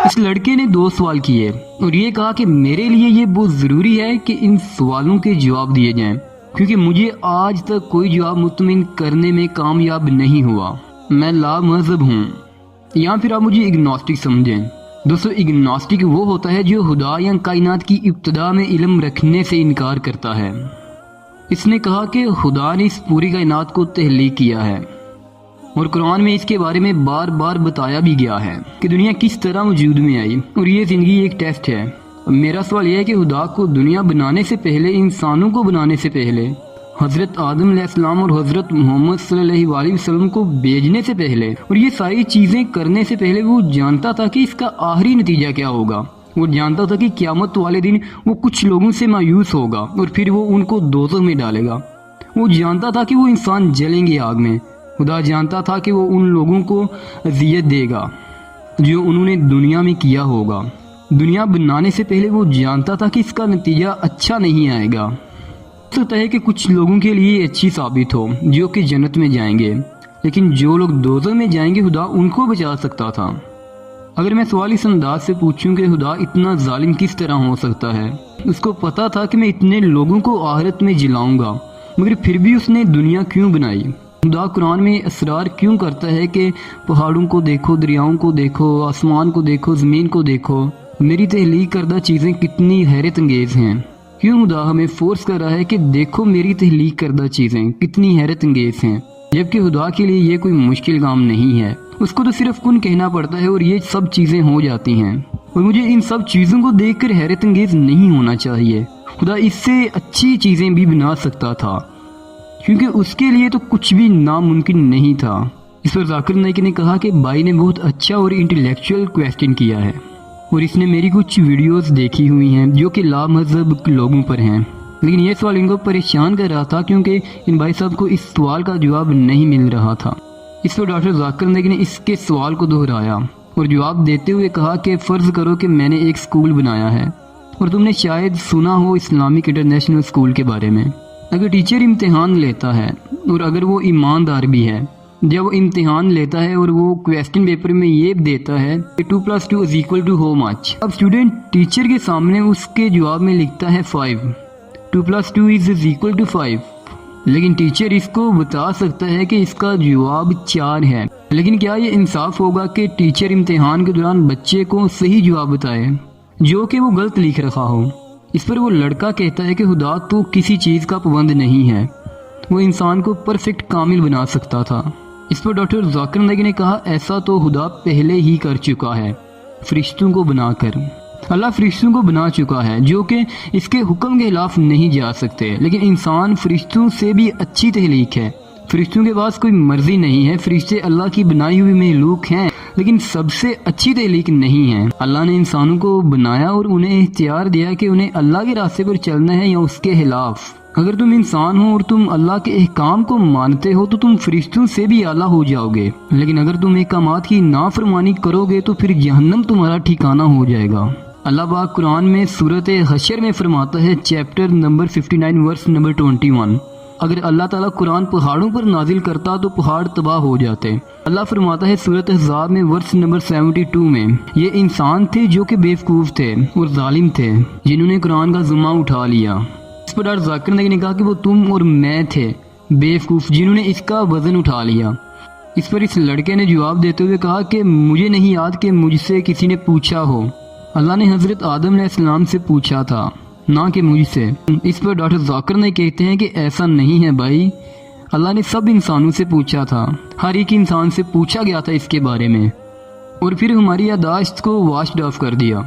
اس لڑکے نے 2 سوال کیے اور یہ کہا کہ میرے لیے یہ بہت ضروری ہے کہ ان سوالوں کے جواب دیے جائیں، کیونکہ مجھے آج تک کوئی جواب مطمئن کرنے میں کامیاب نہیں ہوا۔ میں لا مذہب ہوں، یا پھر آپ مجھے اگنوسٹک سمجھیں۔ دوستو، اگنوسٹک وہ ہوتا ہے جو خدا یا کائنات کی ابتدا میں علم رکھنے سے انکار کرتا ہے۔ اس نے کہا کہ خدا نے اس پوری کائنات کو تخلیق کیا ہے، اور قرآن میں اس کے بارے میں بار بار بتایا بھی گیا ہے کہ دنیا کس طرح وجود میں آئی، اور یہ زندگی ایک ٹیسٹ ہے۔ میرا سوال یہ ہے کہ خدا کو دنیا بنانے سے پہلے، انسانوں کو بنانے سے پہلے، حضرت آدم علیہ السلام اور حضرت محمد صلی اللہ علیہ وسلم کو بھیجنے سے پہلے، اور یہ ساری چیزیں کرنے سے پہلے وہ جانتا تھا کہ اس کا آخری نتیجہ کیا ہوگا۔ وہ جانتا تھا کہ قیامت والے دن وہ کچھ لوگوں سے مایوس ہوگا اور پھر وہ ان کو دوزخ میں ڈالے گا۔ وہ جانتا تھا کہ وہ انسان جلیں گے آگ میں۔ خدا جانتا تھا کہ وہ ان لوگوں کو اذیت دے گا جو انہوں نے دنیا میں کیا ہوگا۔ دنیا بنانے سے پہلے وہ جانتا تھا کہ اس کا نتیجہ اچھا نہیں آئے گا۔ ہو سکتا ہے کہ کچھ لوگوں کے لیے اچھی ثابت ہو جو کہ جنت میں جائیں گے، لیکن جو لوگ دوزخ میں جائیں گے خدا ان کو بچا سکتا تھا۔ اگر میں سوال اس انداز سے پوچھوں کہ خدا اتنا ظالم کس طرح ہو سکتا ہے؟ اس کو پتا تھا کہ میں اتنے لوگوں کو آخرت میں جلاؤں گا، مگر پھر بھی اس نے دنیا کیوں بنائی؟ خدا قرآن میں اصرار کیوں کرتا ہے کہ پہاڑوں کو دیکھو، دریاؤں کو دیکھو، آسمان کو دیکھو، زمین کو دیکھو، میری تخلیق کردہ چیزیں کتنی حیرت انگیز ہیں؟ کیوں خدا ہمیں فورس کر رہا ہے کہ دیکھو میری تخلیق کردہ چیزیں کتنی حیرت انگیز ہیں، جبکہ خدا کے لیے یہ کوئی مشکل کام نہیں ہے۔ اس کو تو صرف کن کہنا پڑتا ہے اور یہ سب چیزیں ہو جاتی ہیں۔ اور مجھے ان سب چیزوں کو دیکھ کر حیرت انگیز نہیں ہونا چاہیے۔ خدا اس سے اچھی چیزیں بھی بنا سکتا تھا، کیونکہ اس کے لیے تو کچھ بھی ناممکن نہیں تھا۔ اس پر ذاکر نائک نے کہا کہ بھائی نے بہت اچھا اور انٹلیکچوئل کویسچن کیا ہے، اور اس نے میری کچھ ویڈیوز دیکھی ہوئی ہیں جو کہ لا مذہب لوگوں پر ہیں، لیکن یہ سوال ان کو پریشان کر رہا تھا کیونکہ ان بھائی صاحب کو اس سوال کا جواب نہیں مل رہا تھا۔ اس پر ڈاکٹر ذاکر نائک نے اس کے سوال کو دہرایا اور جواب دیتے ہوئے کہا کہ فرض کرو کہ میں نے ایک اسکول بنایا ہے، اور تم نے شاید سنا ہو اسلامک انٹرنیشنل اسکول کے بارے میں۔ اگر ٹیچر امتحان لیتا ہے اور اگر وہ ایماندار بھی ہے، جب وہ امتحان لیتا ہے اور وہ کویسچن پیپر میں یہ دیتا ہے کہ 2+2 = how much، اب اسٹوڈنٹ ٹیچر کے سامنے اس کے جواب میں لکھتا ہے 5، 2+2 = 5، لیکن ٹیچر اس کو بتا سکتا ہے کہ اس کا جواب 4 ہے۔ لیکن کیا یہ انصاف ہوگا کہ ٹیچر امتحان کے دوران بچے کو صحیح جواب بتائے جو کہ وہ غلط لکھ رہا ہو؟ اس پر وہ لڑکا کہتا ہے کہ خدا تو کسی چیز کا پابند نہیں ہے، وہ انسان کو پرفیکٹ کامل بنا سکتا تھا۔ اس پر ڈاکٹر ذاکر نائک نے کہا ایسا تو خدا پہلے ہی کر چکا ہے، فرشتوں کو بنا کر۔ اللہ فرشتوں کو بنا چکا ہے جو کہ اس کے حکم کے خلاف نہیں جا سکتے، لیکن انسان فرشتوں سے بھی اچھی تخلیق ہے۔ فرشتوں کے پاس کوئی مرضی نہیں ہے، فرشتے اللہ کی بنائی ہوئی مخلوق ہیں، لیکن سب سے اچھی تخلیق نہیں ہے۔ اللہ نے انسانوں کو بنایا اور انہیں اختیار دیا کہ انہیں اللہ کے راستے پر چلنا ہے یا اس کے خلاف۔ اگر تم انسان ہو اور تم اللہ کے احکام کو مانتے ہو تو تم فرشتوں سے بھی اعلیٰ ہو جاؤ گے، لیکن اگر تم احکامات کی نافرمانی کرو گے تو پھر جہنم تمہارا ٹھکانہ ہو جائے گا۔ اللہ پاک قرآن میں سورۃ حشر میں فرماتا ہے، چیپٹر نمبر 59 ورس نمبر 21، اگر اللہ تعالیٰ قرآن پہاڑوں پر نازل کرتا تو پہاڑ تباہ ہو جاتے۔ اللہ فرماتا ہے سورۃ احزاب میں ورس نمبر 72 میں، یہ انسان تھے جو کہ بیوقوف تھے اور ظالم تھے جنہوں نے قرآن کا ذمہ اٹھا لیا۔ اس پر ڈاکٹر ذاکر نائک نے کہا کہ وہ تم اور میں تھے بیوقوف جنہوں نے اس کا وزن اٹھا لیا۔ اس پر اس لڑکے نے جواب دیتے ہوئے کہا کہ مجھے نہیں یاد کہ مجھ سے کسی نے پوچھا ہو، اللہ نے حضرت آدم علیہ السلام سے پوچھا تھا، نہ کہ مجھ سے۔ اس پر ڈاکٹر ذاکر نائک کہتے ہیں کہ ایسا نہیں ہے بھائی، اللہ نے سب انسانوں سے پوچھا تھا، ہر ایک انسان سے پوچھا گیا تھا اس کے بارے میں، اور پھر ہماری یادداشت کو واشڈ آف کر دیا،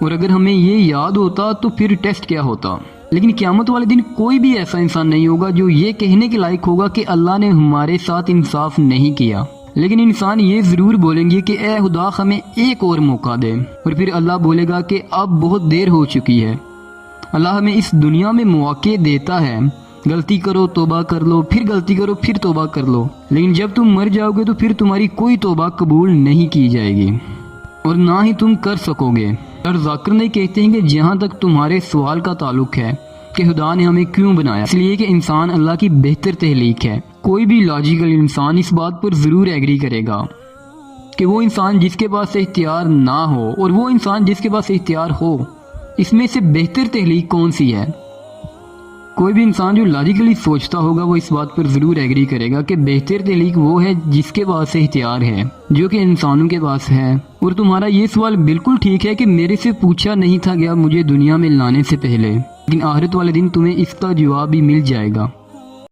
اور اگر ہمیں یہ یاد ہوتا تو پھر ٹیسٹ کیا ہوتا۔ لیکن قیامت والے دن کوئی بھی ایسا انسان نہیں ہوگا جو یہ کہنے کے لائق ہوگا کہ اللہ نے ہمارے ساتھ انصاف نہیں کیا، لیکن انسان یہ ضرور بولیں گے کہ اے خدا ہمیں ایک اور موقع دے، اور پھر اللہ بولے گا کہ اب بہت دیر ہو چکی ہے۔ اللہ ہمیں اس دنیا میں مواقع دیتا ہے، غلطی کرو توبہ کر لو، پھر غلطی کرو پھر توبہ کر لو، لیکن جب تم مر جاؤ گے تو پھر تمہاری کوئی توبہ قبول نہیں کی جائے گی اور نہ ہی تم کر سکو گے۔ ڈاکٹر ذاکر نائک کہتے ہیں کہ جہاں تک تمہارے سوال کا تعلق ہے کہ خدا نے ہمیں کیوں بنایا، اس لیے کہ انسان اللہ کی بہتر تخلیق ہے، کوئی بھی لاجیکل انسان اس بات پر ضرور ایگری کرے گا۔ کہ وہ انسان جس کے پاس اختیار نہ ہو اور وہ انسان جس کے پاس اختیار ہو، اس میں سے بہتر تخلیق کون سی ہے؟ کوئی بھی انسان جو لاجیکلی سوچتا ہوگا وہ اس بات پر ضرور ایگری کرے گا کہ بہتر تخلیق وہ ہے جس کے پاس اختیار ہے، جو کہ انسانوں کے پاس ہے۔ اور تمہارا یہ سوال بالکل ٹھیک ہے کہ میرے سے پوچھا نہیں تھا گیا مجھے دنیا میں لانے سے پہلے، لیکن آخرت والے دن تمہیں اس کا جواب بھی مل جائے گا۔